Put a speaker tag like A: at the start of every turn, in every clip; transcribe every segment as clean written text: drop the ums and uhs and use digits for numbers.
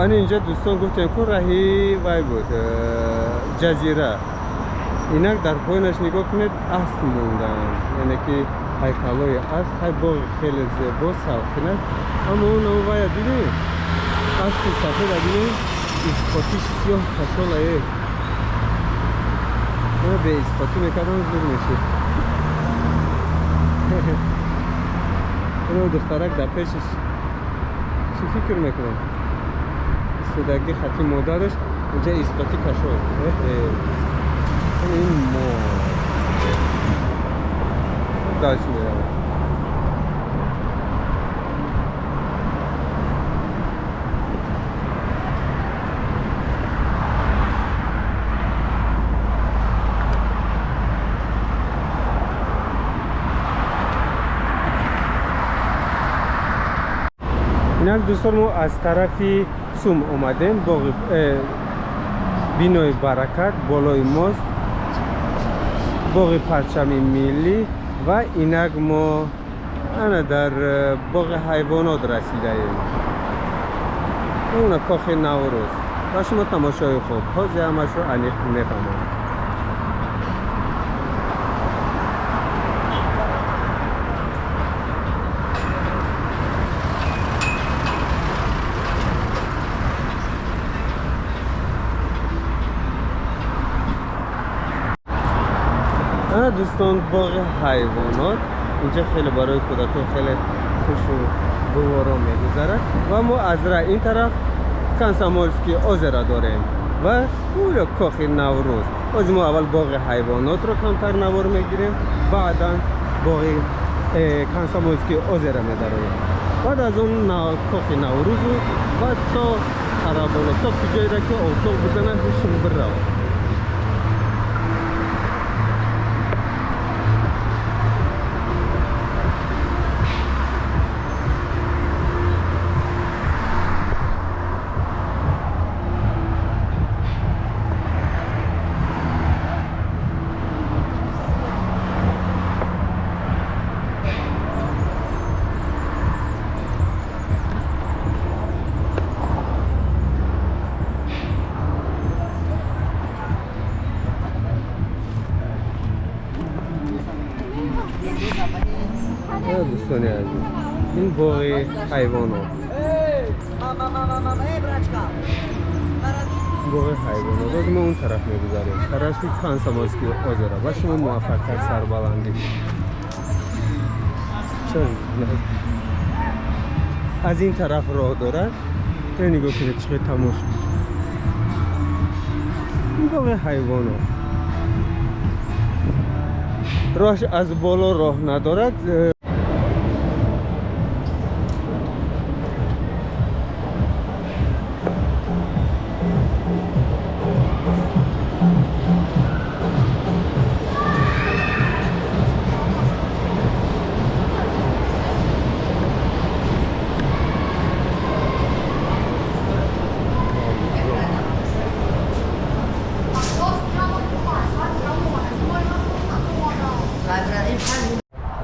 A: آن اینجا دوستان گفتن که راهی وای بود جزیره. اینک در پایینش نگاه کنید اسب موندن، یعنی که هیکلای اسب های باغ خیلی زیبا ساختنه. اما اون وای دیدی اسب سفید دیدی اسقاطیش سیاه کشاله. من به اسقاطی میکردم زور میشه. اونو دخترک در پیشش چی فکر میکنم؟ استودگی خطی مادرش اینجا اسقاطی کشال. این ما داشت میرم. اینک دوستان ما از طرفی سوم اومدیم. باغ بینای برکت بالای ماست، باغ پرچمی ملی. و اینک ما انا در باغ حیوانات رسیده ایم. اون کاخ نوروز و شما تماشای خوب حاضی همش رو انیق میفهمم. دوستان باغ حیوانات اینجا خیلی برای کودکان خیلی خوش و گوارا میگذره. و ما از این طرف کانسامولسکی اوزرا داریم و اون کاخ نوروز. از ما اول باغ حیوانات رو کمتر نوار میگیریم، بعدا باغ کانسامولسکی اوزرا میداریم. بعد از اون کاخ نوروز و تا خرابالا تا کجایی را که آفتاب بزنن هشون برا. دوستانی عزیز این باغ حیوانات، باغ حیوانات از ما اون طرف میگذاریم، طرفی کانسامولسکی اوزرا. و شما موفقیت سربلندی. چند از این طرف راه دارد. نگاه کنید چقدر تماش. این باغ حیوانات راهش از بالا راه ندارد.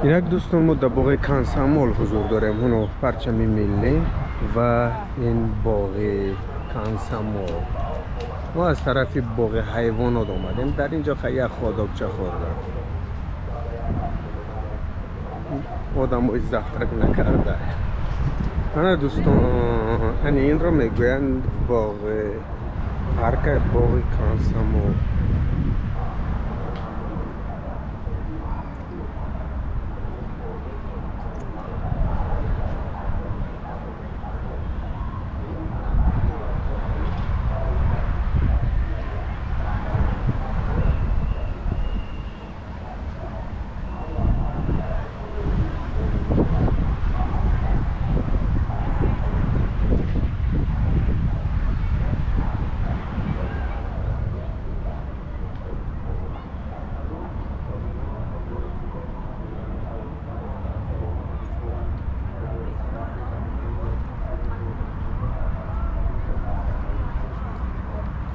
A: اینک دوستان ما در باغ کانسامول حضور داریم، اونو پرچمی ملی و این باغ کانسامول. ما از طرف باغ حیوانات آمدیم. در اینجا خیلی خادابچه خوردم. آدم های زفترک نکرده. انا دوستان این را میگویند باغ پارک باغ کانسامول.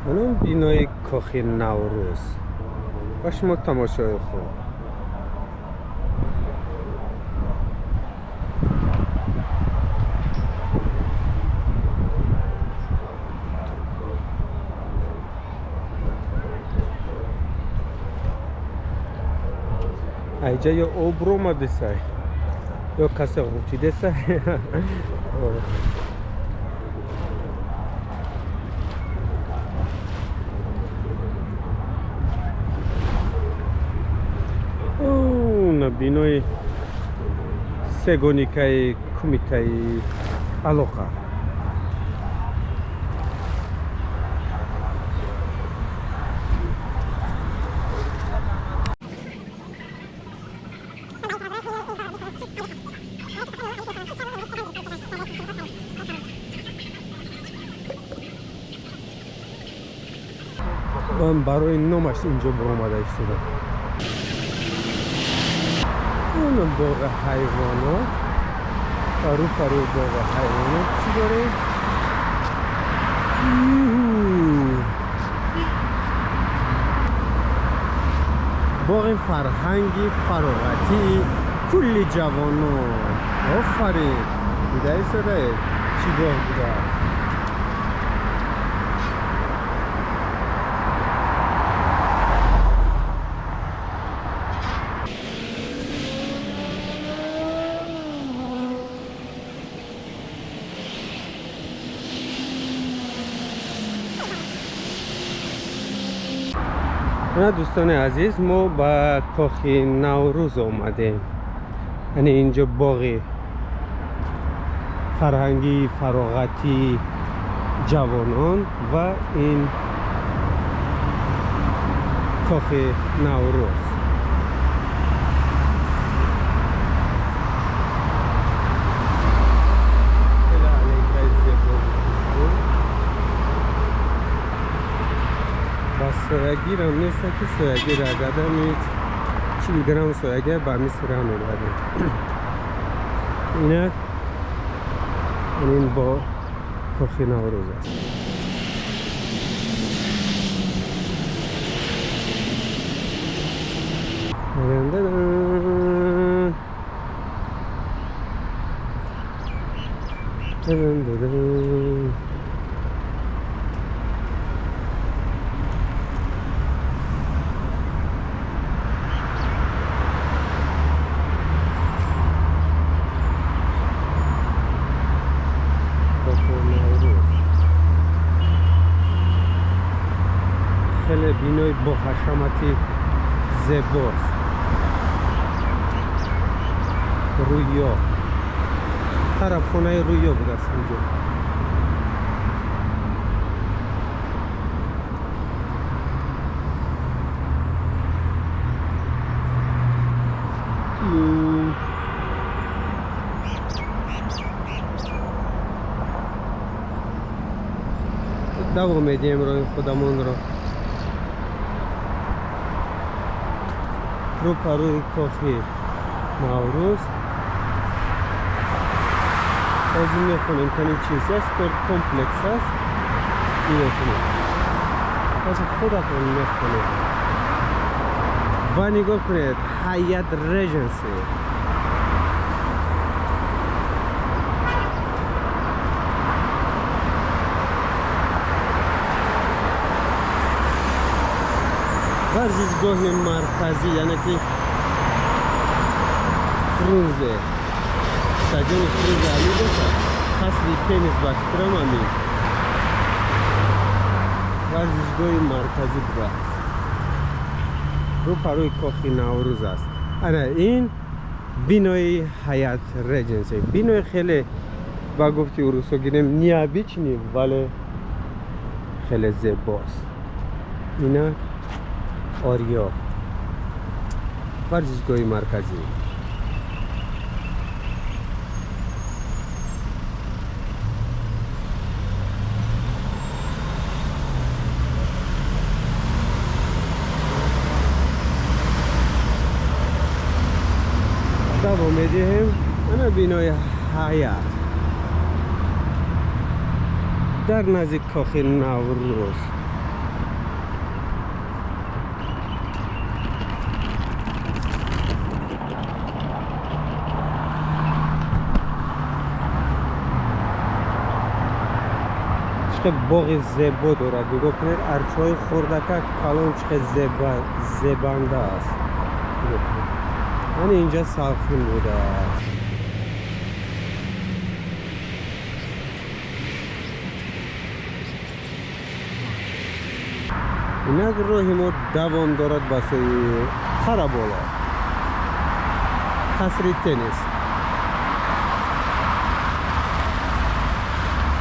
A: اون بینای کاخ نوروز و شما تماشای خوب. Aici e o bromă de sai. E o casă ruti de sai. Una binoi segonikai kumitai aloka. من برای نامش اینجا برآمده ایستادم. اون باغ حیوانات پرو باغ حیوانات چی داره؟ باغ فرهنگی فراغتی کلی جوانان. آفرین دیده ایستاده چی باغ بوده؟ دوستان عزیز ما با کاخ نوروز آمدیم. یعنی اینجا باغ فرهنگی فراغتی جوانان و این کاخ نوروز. soyagi ram nesta ki soyagi ra gada mit 40 gram soyagi ba misra milade ina این با کاخ نوروز است. خیلی بینای با حشمتی زیباست. رویا طرف خونه رویا بود است اینجا. دوام میدیم روی خودمون رو رو پروی کاخ نوروز از این میخونیم کنیم چیزی است پر کمپلکس است این میخونیم از خودتون میخونیم و نگاه کنید هیات ریجنسی ورزشگاه مرکزی یعنی که فرونزه سجن فرونزه علی باشه خاصی تنیس باشترم امید ورزشگاه مرکزی بود رو پروی کاخ نوروز است. این بینای هیات ریجنسی بینای خیلی با گفتی اروسا گیریم نیابی چنیم ولی خیلی زیباست. اینا آریا ورزشگاه مرکزی دوام میدیم. انا بینای حیات در نزدیک کاخ نوروز باغ زیبا دارد. نگاه کنید ارچهای خوردکه کلان چقدر زیبنده است. یعنی اینجا ساختمون بوده است. اینک راهی ما دوام دارد باسه خرابالا قصر تنیس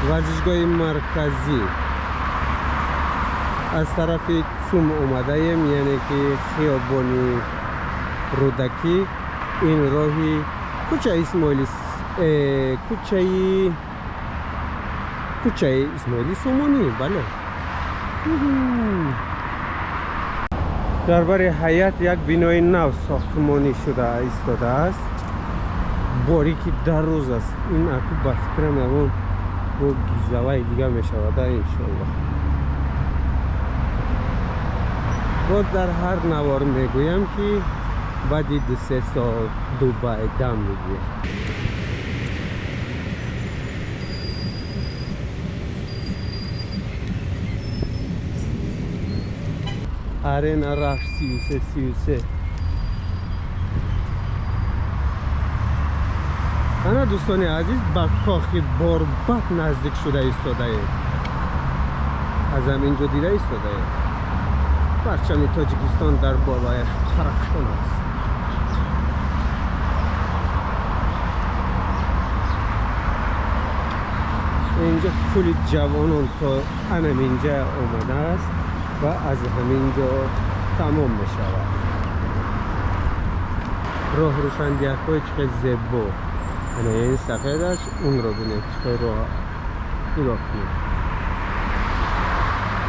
A: ورزشگاه مرکزی از طرف سوم اومده ایم، یعنی که خیابانی رودکی. این راهی کوچه اسماعیلی کوچه اسماعیلی سومانی. بله در بر حیات یک بینای نو ساختمانی شده ایستاده است. باریکی در روز است. این اکو با فکرم اون با گیزوای دیگه می شوده انشالله. باز در هر نوار میگویم که بعدی 2-3 سال دوباره دم میگیرم. آرنا رفت 33. انا دوستان عزیز با کاخ باربد نزدیک شده ایستاده ایم. از همینجا دیده ایستاده ایم. پرچم تاجیکستان در بالایش درخشان است. اینجا کلی جوانان تا همینجا آمده است و از همینجا تمام می شود. راه روشندیک های چقدر زیبا، یعنی این سفید است. اون رو بینید چقدر راه نگاه کنید.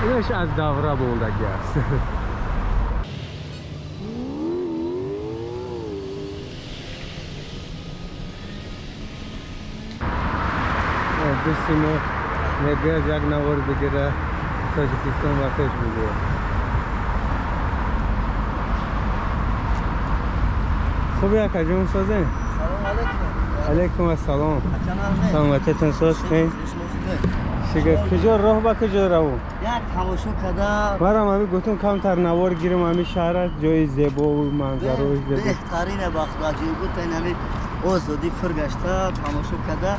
A: اینش از دوره موندگی است. دوستی ما میگوید یک نوار بگیره تاجیکستان وقتش بگیره. خوبی اکا جون سازه؟
B: سلام علیکم.
A: علیکم السلام. سلام چطور ساز کنید؟ شگر کجا راه با کجا رو؟
B: یک تماشا کده
A: برام همی گفتم کمتر نوار گیرم همی شهر جای زیبا و منظره زیبا.
B: بهترین بخلاجی بود این همی آزادی فرگشته تماشا کده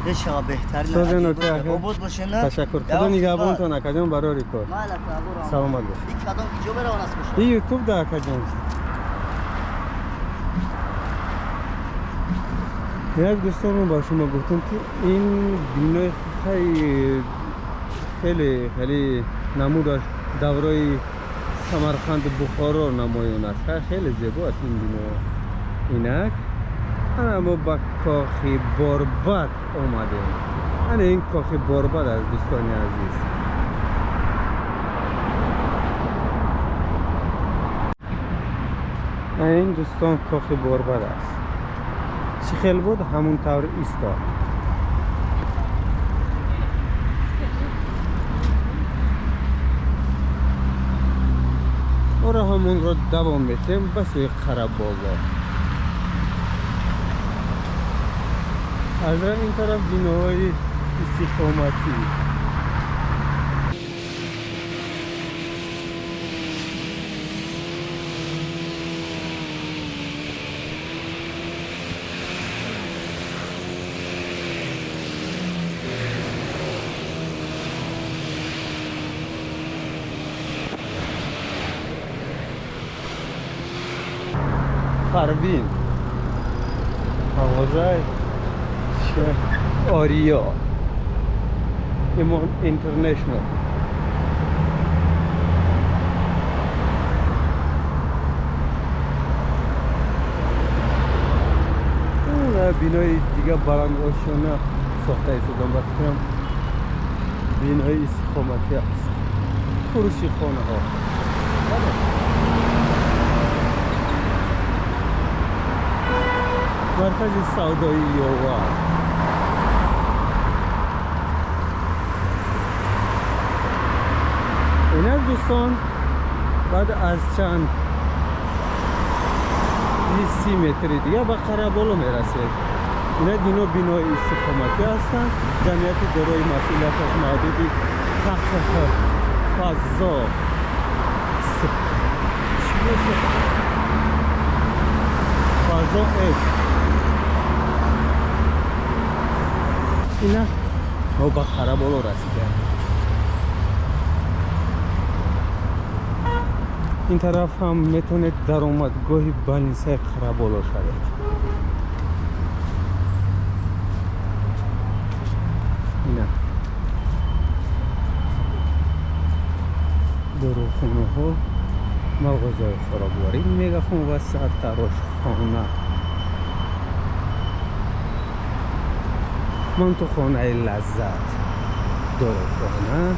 B: بشه بهترین.
A: سازه نکته
B: عبود باشین نه؟
A: تشکر. خدا نگهبانتون اکا جون برای کار. سلام علیکم.
B: این کدام کجا بره ونس بشه؟
A: این یوتیوب ده اکا جون. یک دوستان با شما گفتم که این بینای خیلی نمود دورای سمرقند بخارا نمایان است. خیلی زیبا است این بینای. اینک اما با کاخ باربد آمده. این کاخ باربد از دوستان عزیز. این دوستان کاخ باربد است. چه خیلی بود همون طور ایستاد. اور همون رو دوام میتیم بس خراب بابا. از این طرف بیناهای استقامتی. پروین مغازه آریا ایمان اینترنشنال. بینای دیگه برند آشانه ساخته ایستادم. بکنم بینای استقامتی است. فروشی خانه ها. مرکز سودایی یووا. اینک دوستان بعد از چند 30 متر دیگه به قره‌بالا میرسید. اینا دینو بینای استقامتی هستند. جمعیت دارای مسئولیتش محدودی تحت فضا плаза F. اینا ما با خرابالو رسیدیم. این طرف هم میتونه درآمدگاهی بالینسای خرابالو شود. اینا داروخونه ها، مغازه خرابواری، میگافون و سرتراش خانه. من تو خانه لذت داروخانه،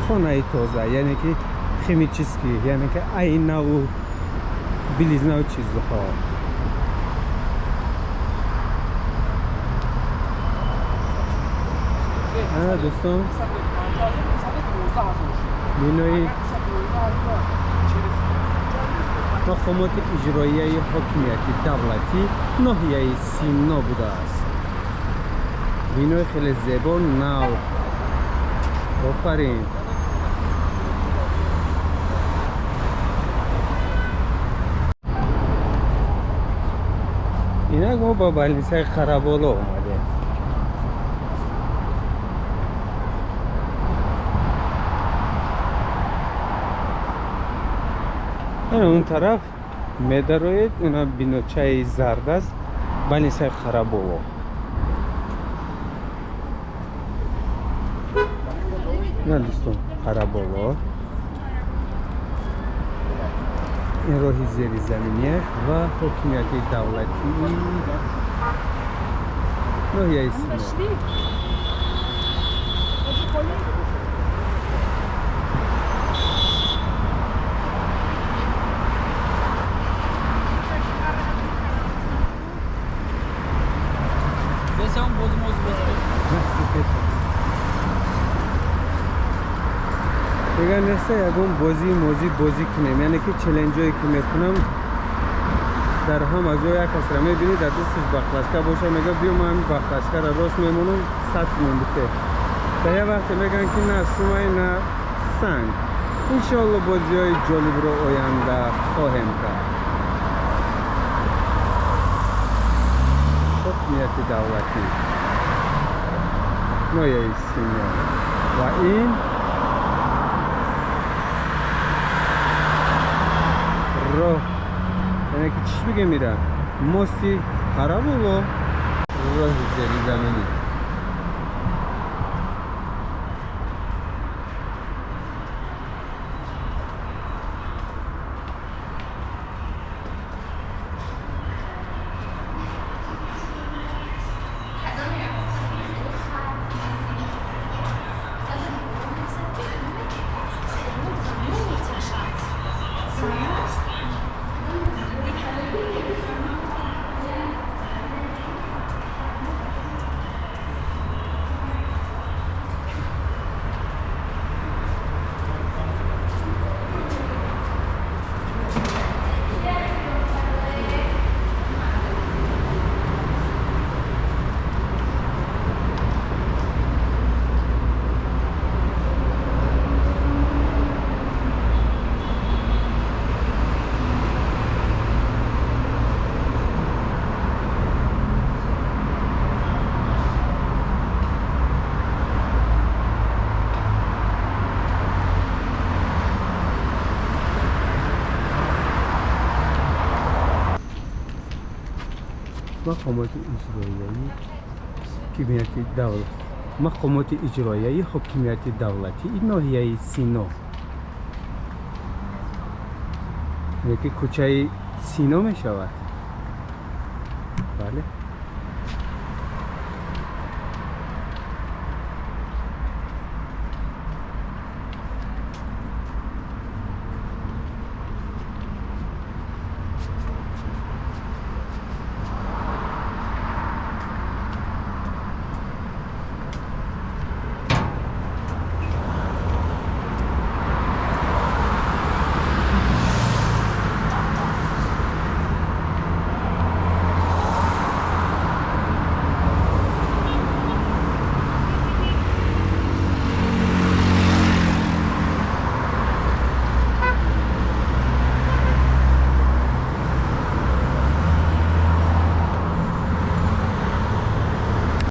A: خانه تازه، یعنی که خیلی چیز که یعنی که آینه و بلیزنه و چیزها. دوستان بینایی مقامات اجرایی حاکمیتی دولتی ناحیه سینا بوده است. بینای خیلی زیبا نو. آفرین. اینا گو با بالینسای خرابالو اومده. اون طرف میدروید اونا بینوچه زرد است، بالینسای خرابالو. نه دوستان خرابالو این راهی زیر زمینیه و حاکمیتی دولتی ناحیه سینا. دیگر نسته یکم بازی کنیم، یعنی که چلنجایی که میکنم در هم از یک کس را میبینید در دستش بختشکه باشه، میگه بیا من بختشکه را راست میمونم سطح میمونده. در یه وقت میگن که نه سومای نه سنگ. انشاءالله بازی های جالب رو آینده خواهیم کرد. حاکمیت دولتی ناحیه سینا و این راه، یعنی که چیش بگه میره ماستی خرابالو راه زیر زمینی. مقامات اجرایی حاکمیت دولتی این ناحیه سینا، یکی کوچه سینا می شود.